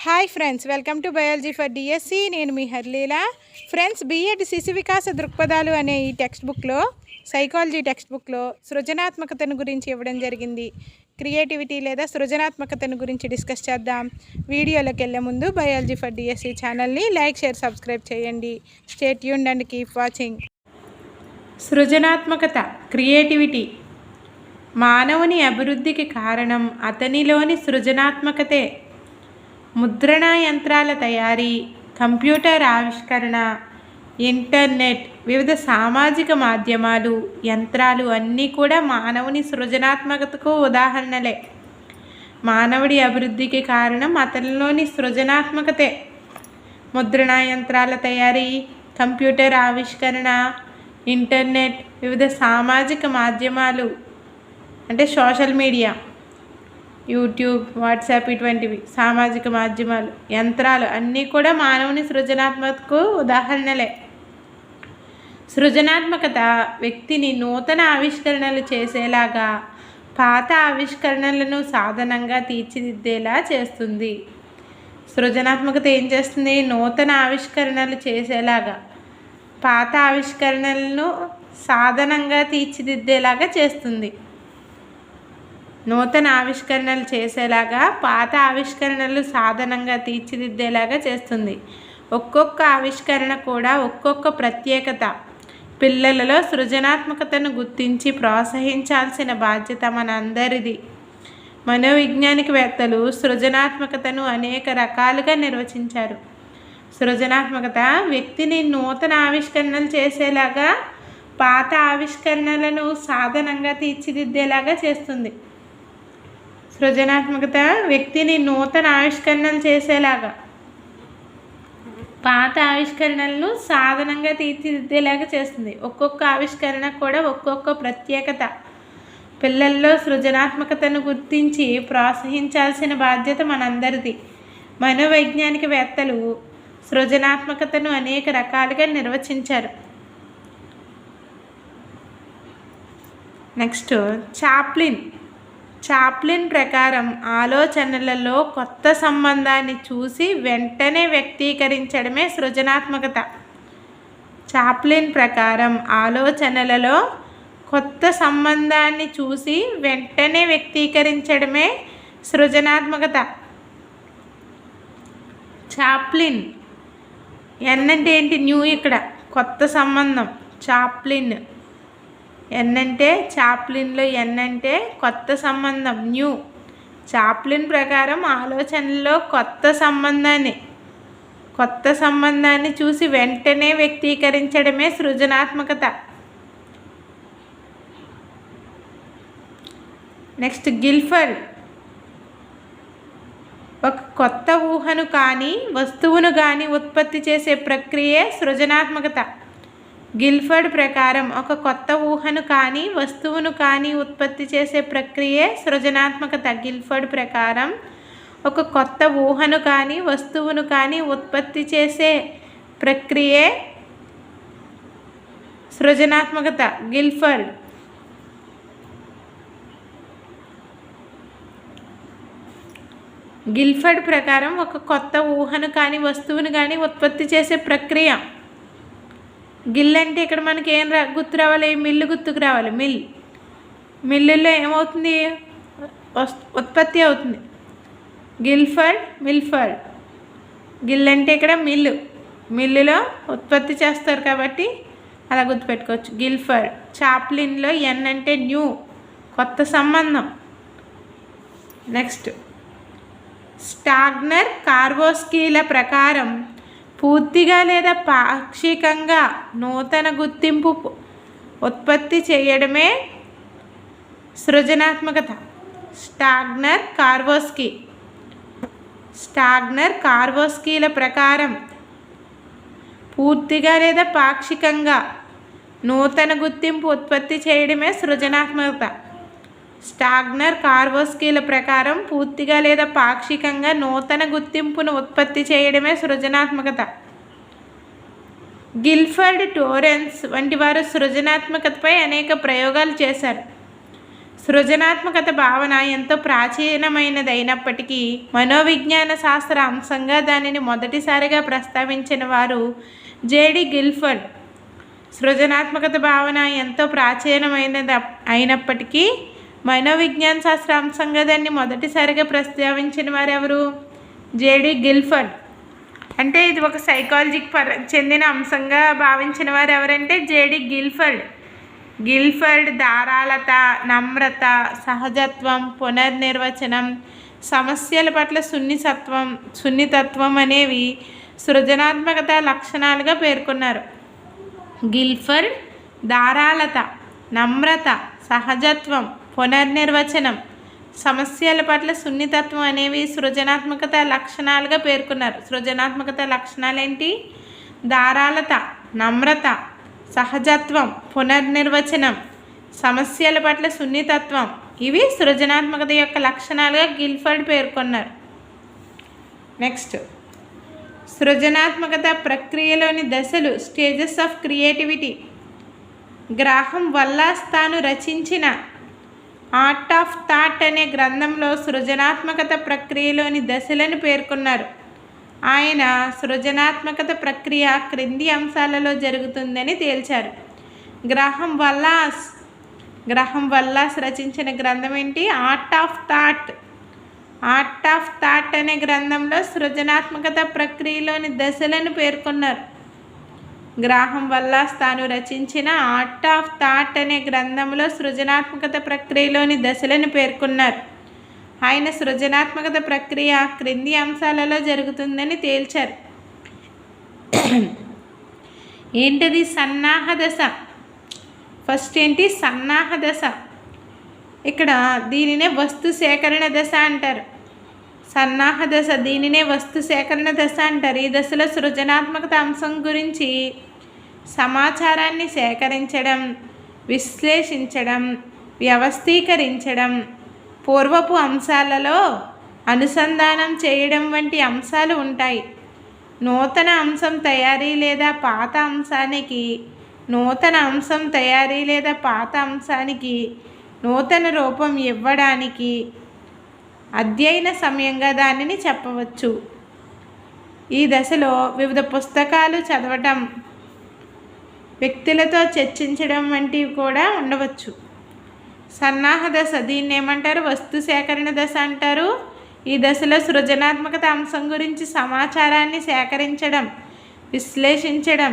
Hi friends, welcome to biology for DSC. నేను మీ హర్లీలా. Friends, BEd శిశు వికాస దృక్పథాలు అనే ఈ టెక్స్ట్ బుక్లో, సైకాలజీ టెక్స్ట్ బుక్లో సృజనాత్మకతను గురించి ఇవ్వడం జరిగింది. క్రియేటివిటీ లేదా సృజనాత్మకతను గురించి డిస్కస్ చేద్దాం. వీడియోలోకి వెళ్ళే ముందు బయాలజీ ఫర్ డిఎస్సి ఛానల్ని లైక్, షేర్, సబ్స్క్రైబ్ చేయండి. Stay tuned and keep watching. సృజనాత్మకత, క్రియేటివిటీ మానవుని అభివృద్ధికి కారణం అతనిలోని సృజనాత్మకతే. ముద్రణ యంత్రాల తయారీ, కంప్యూటర్ ఆవిష్కరణ, ఇంటర్నెట్, వివిధ సామాజిక మాధ్యమాలు, యంత్రాలు అన్నీ కూడా మానవుని సృజనాత్మకతకు ఉదాహరణలే. మానవుడి అభివృద్ధికి కారణం అతనిలోని సృజనాత్మకతే. ముద్రణ యంత్రాల తయారీ, కంప్యూటర్ ఆవిష్కరణ, ఇంటర్నెట్, వివిధ సామాజిక మాధ్యమాలు అంటే సోషల్ మీడియా, యూట్యూబ్, వాట్సాప్, ఇటువంటివి సామాజిక మాధ్యమాలు, యంత్రాలు అన్నీ కూడా మానవుని సృజనాత్మకతకు ఉదాహరణలే. సృజనాత్మకత వ్యక్తిని నూతన ఆవిష్కరణలు చేసేలాగా, పాత ఆవిష్కరణలను సాధనంగా తీర్చిదిద్దేలా చేస్తుంది. సృజనాత్మకత ఏం చేస్తుంది? నూతన ఆవిష్కరణలు చేసేలాగా, పాత ఆవిష్కరణలను సాధనంగా తీర్చిదిద్దేలాగా చేస్తుంది. నూతన ఆవిష్కరణలు చేసేలాగా, పాత ఆవిష్కరణలు సాధనంగా తీర్చిదిద్దేలాగా చేస్తుంది. ఒక్కొక్క ఆవిష్కరణ కూడా ఒక్కొక్క ప్రత్యేకత. పిల్లలలో సృజనాత్మకతను గుర్తించి ప్రోత్సహించాల్సిన బాధ్యత మనందరిది. మనోవైజ్ఞానికవేత్తలు సృజనాత్మకతను అనేక రకాలుగా నిర్వచించారు. సృజనాత్మకత వ్యక్తిని నూతన ఆవిష్కరణలు చేసేలాగా, పాత ఆవిష్కరణలను సాధనంగా తీర్చిదిద్దేలాగా చేస్తుంది. సృజనాత్మకత వ్యక్తిని నూతన ఆవిష్కరణలు చేసేలాగా, పాత ఆవిష్కరణలను సాధనంగా తీర్చిదిద్దేలాగా చేస్తుంది. ఒక్కొక్క ఆవిష్కరణ కూడా ఒక్కొక్క ప్రత్యేకత. పిల్లల్లో సృజనాత్మకతను గుర్తించి ప్రోత్సహించాల్సిన బాధ్యత మనందరిది. మనోవైజ్ఞానికవేత్తలు సృజనాత్మకతను అనేక రకాలుగా నిర్వచించారు. నెక్స్ట్, చాప్లిన్ ప్రకారం ఆలోచనలలో కొత్త సంబంధాన్ని చూసి వెంటనే వ్యక్తీకరించడమే సృజనాత్మకత. చాప్లిన్ ప్రకారం ఆలోచనలలో కొత్త సంబంధాన్ని చూసి వెంటనే వ్యక్తీకరించడమే సృజనాత్మకత. చాప్లిన్, ఎన్ అంటే ఏంటి? న్యూ. ఇక్కడ కొత్త సంబంధం. చాప్లిన్, ఎన్ అంటే చాప్లిన్లో ఎన్ అంటే కొత్త సంబంధం, న్యూ. చాప్లిన్ ప్రకారం ఆలోచనలో కొత్త సంబంధాన్ని చూసి వెంటనే వ్యక్తీకరించడమే సృజనాత్మకత. నెక్స్ట్, గిల్ఫర్డ్ ఒక కొత్త ఊహను కానీ వస్తువును కానీ ఉత్పత్తి చేసే ప్రక్రియే సృజనాత్మకత. గిల్ఫర్డ్ ప్రకారం ఒక కొత్త ఊహను కానీ వస్తువును కానీ ఉత్పత్తి చేసే ప్రక్రియే సృజనాత్మకత. గిల్ఫర్డ్ ప్రకారం ఒక కొత్త ఊహను కానీ వస్తువును కానీ ఉత్పత్తి చేసే ప్రక్రియే సృజనాత్మకత. గిల్ఫర్డ్ ప్రకారం ఒక కొత్త ఊహను కానీ వస్తువును కానీ ఉత్పత్తి చేసే ప్రక్రియ. గిల్ అంటే ఇక్కడ మనకి ఏం గుర్తు రావాలి? మిల్లు గుర్తుకు రావాలి. మిల్లులో ఏమవుతుంది? ఉత్పత్తి అవుతుంది. గిల్ఫర్డ్, మిల్ఫర్డ్. గిల్ అంటే ఇక్కడ మిల్లులో ఉత్పత్తి చేస్తారు కాబట్టి అలా గుర్తుపెట్టుకోవచ్చు. గిల్ఫర్డ్. చాప్లిన్లో ఎన్ అంటే న్యూ, కొత్త సంబంధం. నెక్స్ట్, స్టాగ్నర్, కార్వోస్కీల ప్రకారం పూర్తిగా లేదా పాక్షికంగా నూతన గుర్తింపు ఉత్పత్తి చేయడమే సృజనాత్మకత. స్టాగ్నర్, కార్వోస్కీల ప్రకారం పూర్తిగా లేదా పాక్షికంగా నూతన గుర్తింపు ఉత్పత్తి చేయడమే సృజనాత్మకత. స్టాగ్నర్, కార్వోస్కీల ప్రకారం పూర్తిగా లేదా పాక్షికంగా నూతన గుర్తింపును ఉత్పత్తి చేయడమే సృజనాత్మకత. గిల్ఫర్డ్, టోరెన్స్ వంటి వారు సృజనాత్మకతపై అనేక ప్రయోగాలు చేశారు. సృజనాత్మకత భావన ఎంతో ప్రాచీనమైనదైనప్పటికీ మనోవిజ్ఞాన శాస్త్ర అంశంగా దానిని మొదటిసారిగా ప్రస్తావించిన వారు జేడి గిల్ఫర్డ్. సృజనాత్మకత భావన ఎంతో ప్రాచీనమైనది అయినప్పటికీ మనోవిజ్ఞాన శాస్త్ర అంశంగా దాన్ని మొదటిసారిగా ప్రస్తావించిన వారు ఎవరు? JD Guilford. అంటే ఇది ఒక సైకాలజీకి చెందిన అంశంగా భావించిన వారు ఎవరంటే జేడి గిల్ఫర్డ్. గిల్ఫర్డ్ ధారాళత, నమ్రత, సహజత్వం, పునర్నిర్వచనం, సమస్యల పట్ల సున్నితత్వం అనేవి సృజనాత్మకత లక్షణాలుగా పేర్కొన్నారు. గిల్ఫర్డ్ ధారాళత, నమ్రత, సహజత్వం, పునర్నిర్వచనం, సమస్యల పట్ల సున్నితత్వం అనేవి సృజనాత్మకత లక్షణాలుగా పేర్కొన్నారు. సృజనాత్మకత లక్షణాలు ఏంటి? ధారాళత, నమ్రత, సహజత్వం, పునర్నిర్వచనం, సమస్యల పట్ల సున్నితత్వం, ఇవి సృజనాత్మకత యొక్క లక్షణాలుగా గిల్ఫర్డ్ పేర్కొన్నారు. నెక్స్ట్, సృజనాత్మకత ప్రక్రియలోని దశలు, stages of creativity. Graham Wallas తాను రచించిన ఆర్ట్ ఆఫ్ థాట్ అనే గ్రంథంలో సృజనాత్మకత ప్రక్రియలోని దశలను పేర్కొన్నారు. ఆయన సృజనాత్మకత ప్రక్రియ క్రింది అంశాలలో జరుగుతుందని తేల్చారు. గ్రాహం వల్లాస్ రచించిన గ్రంథం ఏంటి? Art of thought. Art of thought అనే గ్రంథంలో సృజనాత్మకత ప్రక్రియలోని దశలను పేర్కొన్నారు. గ్రాహం వల్లాస్ తాను రచించిన ఆర్ట్ ఆఫ్ థాట్ అనే గ్రంథంలో సృజనాత్మకత ప్రక్రియలోని దశలను పేర్కొన్నారు. ఆయన సృజనాత్మకత ప్రక్రియ క్రింది అంశాలలో జరుగుతుందని తేల్చారు. ఏంటది? సన్నాహ దశ. ఫస్ట్ ఏంటి? సన్నాహ దశ. ఇక్కడ దీనినే వస్తు సేకరణ దశ అంటారు. సన్నాహ దశ, దీనినే వస్తు సేకరణ దశ అంటారు. ఈ దశలో సృజనాత్మకత అంశం గురించి సమాచారాన్ని సేకరించడం, విశ్లేషించడం, వ్యవస్థీకరించడం, పూర్వపు అంశాలలో అనుసంధానం చేయడం వంటి అంశాలు ఉంటాయి. నూతన అంశం తయారీ లేదా పాత అంశానికి నూతన రూపం ఇవ్వడానికి అధ్యయన సమయంగా దానిని చెప్పవచ్చు. ఈ దశలో వివిధ పుస్తకాలు చదవటం, వ్యక్తులతో చర్చించడం వంటివి కూడా ఉండవచ్చు. సన్నాహ దశ, దీన్ని ఏమంటారు? వస్తు సేకరణ దశ అంటారు. ఈ దశలో సృజనాత్మకత అంశం గురించి సమాచారాన్ని సేకరించడం, విశ్లేషించడం,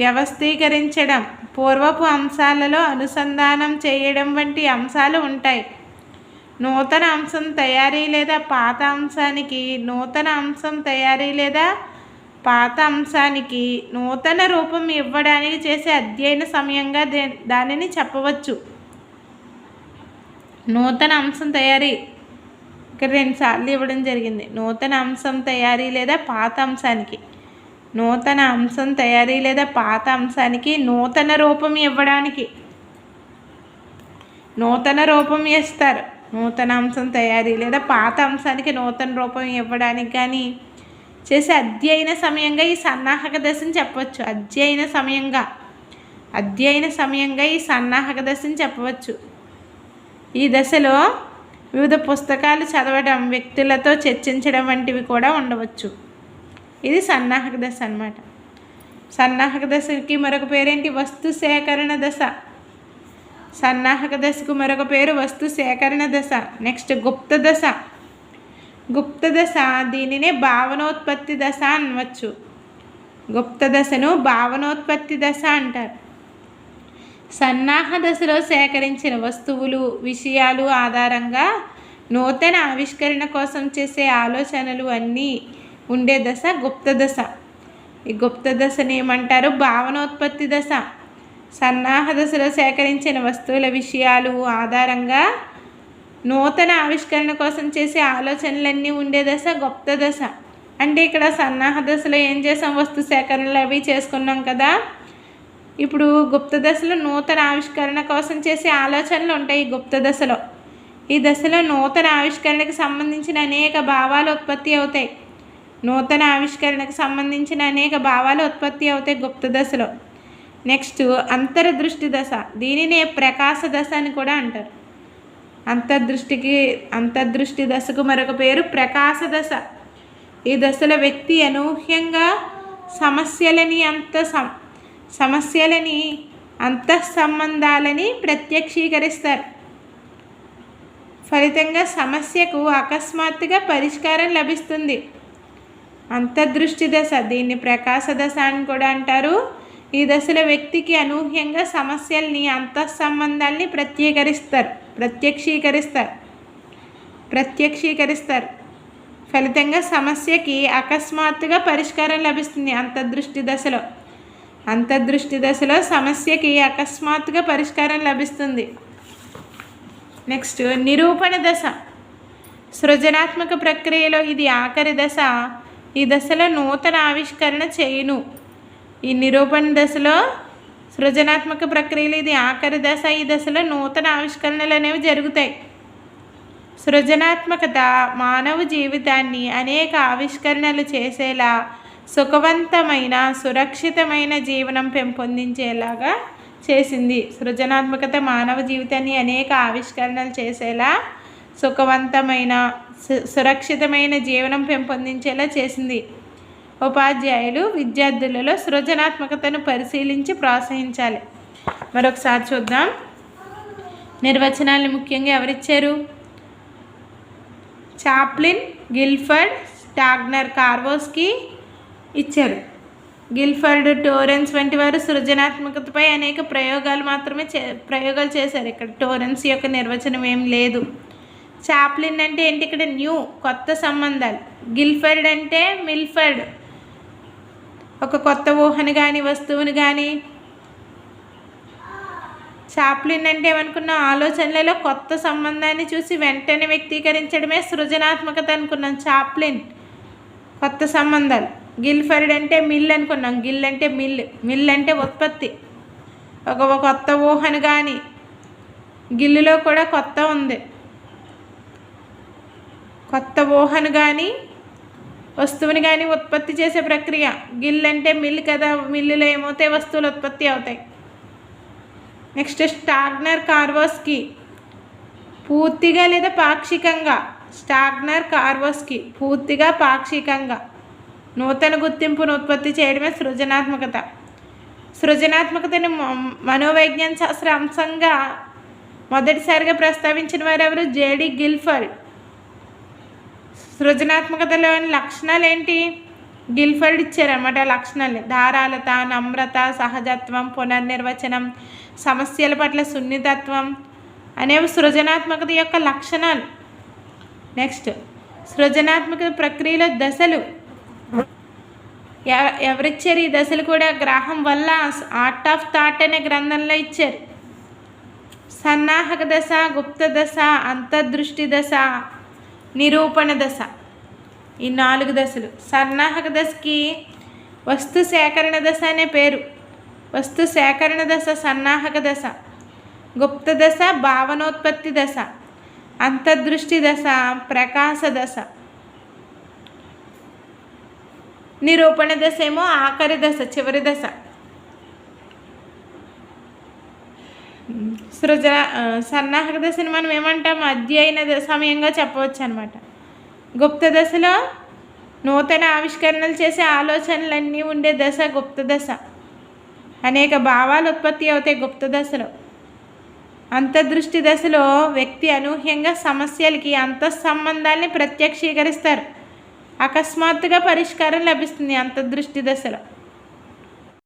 వ్యవస్థీకరించడం, పూర్వపు అంశాలలో అనుసంధానం చేయడం వంటి అంశాలు ఉంటాయి. నూతన అంశం తయారీ లేదా పాత అంశానికి నూతన రూపం ఇవ్వడానికి చేసే అధ్యయన సమయంగా దానిని చెప్పవచ్చు. నూతన అంశం తయారీ ఇక్కడ 2 సార్లు ఇవ్వడం జరిగింది. నూతన అంశం తయారీ లేదా పాత అంశానికి నూతన రూపం ఇవ్వడానికి నూతన రూపం ఇస్తారు. నూతన అంశం తయారీ లేదా పాత అంశానికి నూతన రూపం ఇవ్వడానికి కానీ చేసే అధ్యయన సమయంగా ఈ సన్నాహక దశని చెప్పవచ్చు. అధ్యయన సమయంగా ఈ సన్నాహక దశని చెప్పవచ్చు. ఈ దశలో వివిధ పుస్తకాలు చదవడం, వ్యక్తులతో చర్చించడం వంటివి కూడా ఉండవచ్చు. ఇది సన్నాహక దశ అన్నమాట. సన్నాహక దశకి మరొక పేరేంటి? వస్తు సేకరణ దశ. సన్నాహక దశకు మరొక పేరు వస్తు సేకరణ దశ. నెక్స్ట్, గుప్త దశ, దీనినే భావనోత్పత్తి దశ అనవచ్చు. గుప్త దశను భావనోత్పత్తి దశ అంటారు. సన్నాహ దశలో సేకరించిన వస్తువులు, విషయాలు ఆధారంగా నూతన ఆవిష్కరణ కోసం చేసే ఆలోచనలు అన్నీ ఉండే దశ గుప్త దశ. ఈ గుప్త దశని ఏమంటారు? భావనోత్పత్తి దశ. సన్నాహ దశలో సేకరించిన వస్తువుల, విషయాలు ఆధారంగా నూతన ఆవిష్కరణ కోసం చేసే ఆలోచనలన్నీ ఉండే దశ గుప్త దశ. అంటే ఇక్కడ సన్నాహ దశలో ఏం చేసాం? వస్తు సేకరణలు అవి చేసుకున్నాం కదా. ఇప్పుడు గుప్త దశలో నూతన ఆవిష్కరణ కోసం చేసే ఆలోచనలు ఉంటాయి. ఈ దశలో నూతన ఆవిష్కరణకు సంబంధించిన అనేక భావాలు ఉత్పత్తి అవుతాయి గుప్త దశలో. నెక్స్ట్, అంతర్దృష్టి దశ, దీనినే ప్రకాశ దశ అని కూడా అంటారు. అంతర్దృష్టి దశకు మరొక పేరు ప్రకాశ దశ. ఈ దశలో వ్యక్తి అనూహ్యంగా సమస్యలని అంతఃసంబంధాలని ప్రత్యక్షీకరిస్తారు. ఫలితంగా సమస్యకు అకస్మాత్తుగా పరిష్కారం లభిస్తుంది. అంతర్దృష్టి దశ, దీన్ని ప్రకాశ దశ అని కూడా అంటారు. ఈ దశలో వ్యక్తికి అనూహ్యంగా సమస్యల్ని అంతఃసంబంధాల్ని ప్రత్యక్షీకరిస్తారు. ఫలితంగా సమస్యకి అకస్మాత్తుగా పరిష్కారం లభిస్తుంది. అంతర్దృష్టి దశలో సమస్యకి అకస్మాత్తుగా పరిష్కారం లభిస్తుంది. నెక్స్ట్ నిరూపణ దశ. సృజనాత్మక ప్రక్రియలో ఇది ఆఖరి దశ. ఈ దశలో నూతన ఆవిష్కరణ చేయును. ఈ నిరూపణ దశలో సృజనాత్మక ప్రక్రియలో ఇది ఆఖరి దశ. ఈ దశలో నూతన ఆవిష్కరణలు అనేవి జరుగుతాయి. సృజనాత్మకత మానవ జీవితాన్ని అనేక ఆవిష్కరణలు చేసేలా, సుఖవంతమైన సురక్షితమైన జీవనం పెంపొందించేలాగా చేసింది. సృజనాత్మకత మానవ జీవితాన్ని అనేక ఆవిష్కరణలు చేసేలా, సుఖవంతమైన సురక్షితమైన జీవనం పెంపొందించేలా చేసింది. ఉపాధ్యాయులు విద్యార్థులలో సృజనాత్మకతను పరిశీలించి ప్రోత్సహించాలి. మరొకసారి చూద్దాం. నిర్వచనాలను ముఖ్యంగా ఎవరిచ్చారు? చాప్లిన్, గిల్ఫర్డ్, స్టాగ్నర్, కార్వోస్కీ ఇచ్చారు. గిల్ఫర్డ్, టోరెన్స్ వంటి వారు సృజనాత్మకతపై అనేక ప్రయోగాలు చేశారు. ఇక్కడ టోరెన్స్ యొక్క నిర్వచనం ఏం లేదు. చాప్లిన్ అంటే ఏంటి? ఇక్కడ న్యూ, కొత్త సంబంధాలు. గిల్ఫర్డ్ అంటే మిల్ఫర్డ్, ఒక కొత్త ఊహను కానీ వస్తువుని కానీ. చాప్లిన్ అంటే ఏమనుకున్నాం? ఆలోచనలలో కొత్త సంబంధాన్ని చూసి వెంటనే వ్యక్తీకరించడమే సృజనాత్మకత అనుకున్నాం. చాప్లిన్ కొత్త సంబంధాలు. గిల్ఫర్డ్ అంటే మిల్ అనుకున్నాం. గిల్ అంటే మిల్ అంటే ఉత్పత్తి, ఒక కొత్త ఊహను కానీ. గిల్లులో కూడా కొత్త ఉంది. కొత్త ఊహను కానీ వస్తువుని కానీ ఉత్పత్తి చేసే ప్రక్రియ. గిల్ అంటే మిల్ కదా, మిల్లులో ఏమవుతాయి? వస్తువులు ఉత్పత్తి అవుతాయి. నెక్స్ట్ స్టాగ్నర్, కార్వోస్కీ పూర్తిగా లేదా పాక్షికంగా. స్టాగ్నర్, కార్వోస్కీ పూర్తిగా పాక్షికంగా నూతన గుర్తింపును ఉత్పత్తి చేయడమే సృజనాత్మకత. సృజనాత్మకతను మనోవైజ్ఞాన శాస్త్ర అంశంగా మొదటిసారిగా ప్రస్తావించిన వారు ఎవరు? JD Guilford. సృజనాత్మకతలోని లక్షణాలు ఏంటి? గిల్ఫర్డ్ ఇచ్చారన్నమాట లక్షణాలు. ధారాళత, నమ్రత, సహజత్వం, పునర్నిర్వచనం, సమస్యల పట్ల సున్నితత్వం అనేవి సృజనాత్మకత యొక్క లక్షణాలు. నెక్స్ట్ సృజనాత్మక ప్రక్రియలో దశలు ఎవరిచ్చారు? ఈ దశలు కూడా గ్రాహం వల్ల ఆర్ట్ ఆఫ్ థాట్ అనే గ్రంథంలో ఇచ్చారు. సన్నాహక దశ, గుప్త దశ, అంతర్దృష్టి దశ, నిరూపణ దశ. ఈ 4 దశలు. సన్నాహక దశకి వస్తు సేకరణ దశ అనే పేరు. వస్తు సేకరణ దశ సన్నాహక దశ. గుప్త దశ భావనోత్పత్తి దశ. అంతర్దృష్టి దశ ప్రకాశ దశ. నిరూపణ దశ ఏమో ఆఖరి దశ, చివరి దశ. సన్నాహక దశని మనం ఏమంటాం? అధ్యయన సమయంగా చెప్పవచ్చు అనమాట. గుప్త దశలో నూతన ఆవిష్కరణలు చేసే ఆలోచనలన్నీ ఉండే దశ గుప్త దశ. అనేక భావాలు ఉత్పత్తి అవుతాయి గుప్త దశలో. అంతర్దృష్టి దశలో వ్యక్తి అనూహ్యంగా సమస్యలకి అంతఃసంబంధాల్ని ప్రత్యక్షీకరిస్తారు. అకస్మాత్తుగా పరిష్కారం లభిస్తుంది అంతర్దృష్టి దశలో.